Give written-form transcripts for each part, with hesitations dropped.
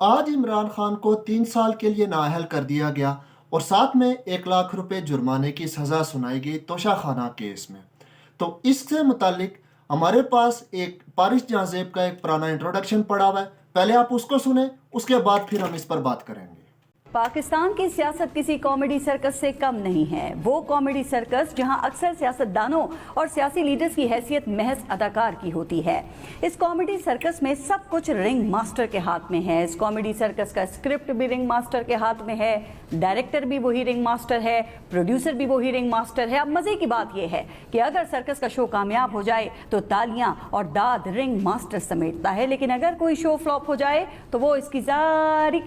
آج عمران خان کو 3 سال کے لیے نااہل کر دیا گیا اور ساتھ میں 1 لاکھ روپے جرمانے کی سزا سنائی گئی توشہ خانہ کیس میں۔ تو اس سے متعلق ہمارے پاس ایک پارس جہاں زیب کا ایک پرانا انٹروڈکشن پڑا ہوا ہے، پہلے آپ اس کو سنیں، اس کے بعد پھر ہم اس پر بات کریں گے۔ پاکستان کی سیاست کسی کامیڈی سرکس سے کم نہیں ہے۔ وہ کامیڈی سرکس جہاں اکثر سیاستدانوں اور سیاسی لیڈرز کی حیثیت محض اداکار کی ہوتی ہے۔ اس کامیڈی سرکس میں سب کچھ رنگ ماسٹر کے ہاتھ میں ہے۔ اس کامیڈی سرکس کا اسکرپٹ بھی رنگ ماسٹر کے ہاتھ میں ہے، ڈائریکٹر بھی وہی رنگ ماسٹر ہے، پروڈیوسر بھی وہی رنگ ماسٹر ہے۔ اب مزے کی بات یہ ہے کہ اگر سرکس کا شو کامیاب ہو جائے تو تالیاں اور داد رنگ ماسٹر سمیٹتا ہے، لیکن اگر کوئی شو فلاپ ہو جائے تو وہ اس کی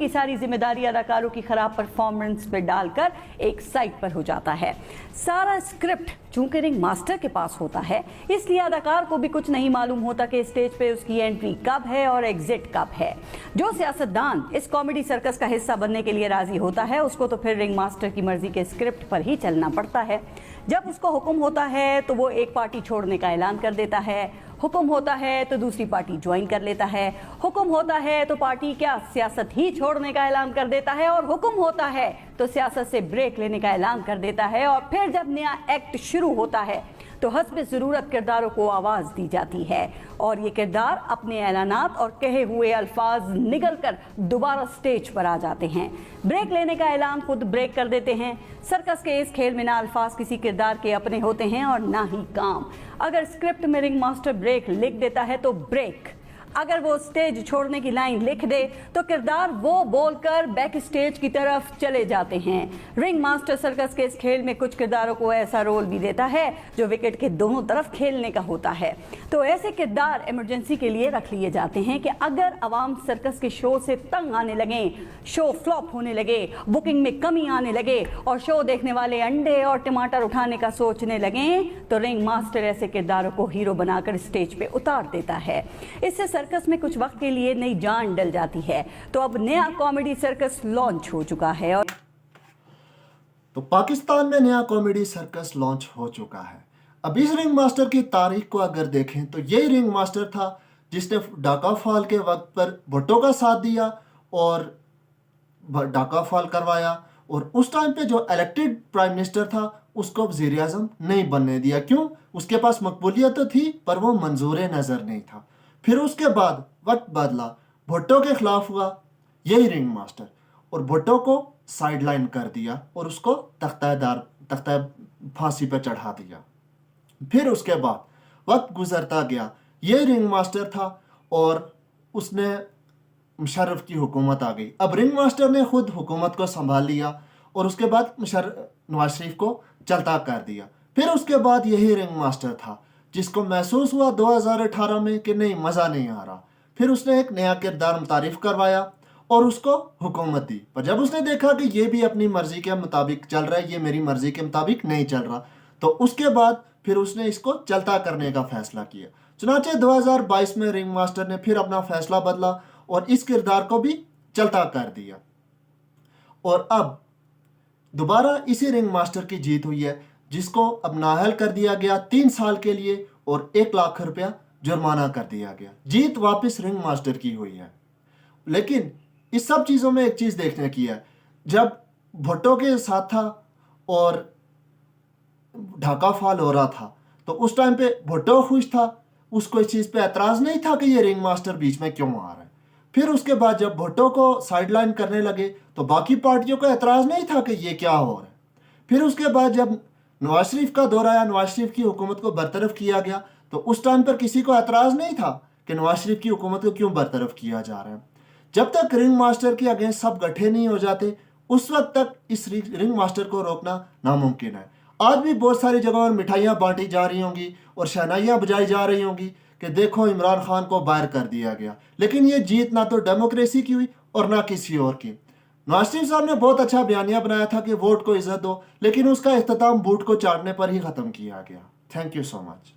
ساری ذمہ داری اداکاروں کی خراب پرفارمنس پہ ڈال کر ایک سائٹ پر ہو جاتا ہے۔ سارا اسکرپٹ چونکہ رنگ ماسٹر کے پاس ہوتا ہے، اس لیے اداکار کو بھی کچھ نہیں معلوم ہوتا کہ اسٹیج پہ اس کی انٹری کب ہے اور ایگزٹ کب ہے۔ جو سیاستدان اس کامیڈی سرکس کا حصہ بننے کے لیے راضی ہوتا ہے، اس کو تو پھر رنگ ماسٹر کی مرضی کے اسکرپٹ پر ہی چلنا پڑتا ہے۔ جب اس کو حکم ہوتا ہے تو وہ ایک پارٹی چھوڑنے کا اعلان کر دیتا ہے، حکم ہوتا ہے تو دوسری پارٹی جوائن کر لیتا ہے، حکم ہوتا ہے تو پارٹی کیا سیاست ہی چھوڑنے کا اعلان کر دیتا ہے، اور حکم ہوتا ہے تو سیاست سے بریک لینے کا اعلان کر دیتا ہے۔ اور پھر جب نیا ایکٹ شروع ہوتا ہے تو حسب ضرورت کرداروں کو آواز دی جاتی ہے، اور یہ کردار اپنے اعلانات اور کہے ہوئے الفاظ نگل کر دوبارہ سٹیج پر آ جاتے ہیں۔ بریک لینے کا اعلان خود بریک کر دیتے ہیں۔ سرکس کے اس کھیل میں نہ الفاظ کسی کردار کے اپنے ہوتے ہیں اور نہ ہی کام۔ اگر اسکرپٹ میں رنگ ماسٹر بریک لکھ دیتا ہے تو بریک، اگر وہ سٹیج چھوڑنے کی لائن لکھ دے تو کردار وہ بول کر بیک سٹیج کی طرف چلے جاتے ہیں۔ رنگ ماسٹر سرکس کے اس کھیل میں کچھ کرداروں کو ایسا رول بھی دیتا ہے جو وکٹ کے دونوں طرف کھیلنے کا ہوتا ہے۔ تو ایسے کردار ایمرجنسی کے لیے رکھ لیے جاتے ہیں کہ اگر عوام سرکس کے شو سے تنگ آنے لگیں، شو فلاپ ہونے لگے، بکنگ میں کمی آنے لگے اور شو دیکھنے والے انڈے اور ٹماٹر اٹھانے کا سوچنے لگیں، تو رنگ ماسٹر ایسے کرداروں کو ہیرو بنا کر سٹیج پہ اتار دیتا ہے۔ اس سے سرکس میں کچھ وقت کے لیے نئی جان ڈل جاتی ہے۔ تو اب نیا کامیڈی سرکس لانچ ہو چکا ہے، اور تو پاکستان میں نیا کامیڈی سرکس لانچ ہو چکا ہے۔ اب اس رنگ ماسٹر کی تاریخ کو اگر دیکھیں تو یہی رنگ ماسٹر تھا جس نے ڈاکا فال کے وقت پر بھٹو کا ساتھ دیا اور ڈاکا فال کروایا، اور اس ٹائم پہ جو الیکٹڈ پرائم منسٹر تھا اس کو وزیر اعظم نہیں بننے دیا۔ کیوں؟ اس کے پاس مقبولیت تو تھی پر وہ منظور نظر نہیں تھا۔ پھر اس کے بعد وقت بدلا، بھٹو کے خلاف ہوا یہی رنگ ماسٹر، اور بھٹو کو سائیڈ لائن کر دیا اور اس کو تختہ پھانسی پہ چڑھا دیا۔ پھر اس کے بعد وقت گزرتا گیا، یہ رنگ ماسٹر تھا اور اس نے مشرف کی حکومت آ گئی۔ اب رنگ ماسٹر نے خود حکومت کو سنبھال لیا اور اس کے بعد نواز شریف کو چلتا کر دیا۔ پھر اس کے بعد یہی رنگ ماسٹر تھا جس کو محسوس ہوا 2018 میں کہ نہیں، مزہ نہیں آ رہا، پھر اس نے ایک نیا کردار متعارف کروایا اور اس کو حکومت دی۔ پر جب اس نے دیکھا کہ یہ بھی اپنی مرضی کے مطابق چل رہا ہے، یہ میری مرضی کے مطابق نہیں چل رہا، تو اس کے بعد پھر اس نے اس کو چلتا کرنے کا فیصلہ کیا۔ چنانچہ 2022 میں رنگ ماسٹر نے پھر اپنا فیصلہ بدلا اور اس کردار کو بھی چلتا کر دیا، اور اب دوبارہ اسی رنگ ماسٹر کی جیت ہوئی ہے، جس کو اب نااہل کر دیا گیا 3 سال کے لیے اور 1 لاکھ روپیہ جرمانہ کر دیا گیا۔ جیت واپس رنگ ماسٹر کی ہوئی ہے۔ لیکن اس سب چیزوں میں ایک چیز دیکھنے کی ہے، جب بھٹو کے ساتھ تھا اور ڈھاکا فال ہو رہا تھا تو اس ٹائم پہ بھٹو خوش تھا، اس کو اس چیز پہ اعتراض نہیں تھا کہ یہ رنگ ماسٹر بیچ میں کیوں آ رہا ہے۔ پھر اس کے بعد جب بھٹو کو سائیڈ لائن کرنے لگے تو باقی پارٹیوں کو اعتراض نہیں تھا کہ یہ کیا ہو رہا ہے۔ پھر اس کے بعد جب نواز شریف کا دور آیا، نواز شریف کی حکومت کو برطرف کیا گیا، تو اس ٹائم پر کسی کو اعتراض نہیں تھا کہ نواز شریف کی حکومت کو کیوں برطرف کیا جا رہا ہے۔ جب تک رنگ ماسٹر کے اگینسٹ سب گٹھے نہیں ہو جاتے، اس وقت تک اس رنگ ماسٹر کو روکنا ناممکن ہے۔ آج بھی بہت ساری جگہوں پر مٹھائیاں بانٹی جا رہی ہوں گی اور شہنائیاں بجائی جا رہی ہوں گی کہ دیکھو عمران خان کو باہر کر دیا گیا، لیکن یہ جیت نہ تو ڈیموکریسی کی ہوئی اور نہ کسی اور کی۔ نواز شریف صاحب نے بہت اچھا بیانیہ بنایا تھا کہ ووٹ کو عزت دو، لیکن اس کا اختتام بوٹ کو چاٹنے پر ہی ختم کیا گیا۔ Thank you so much.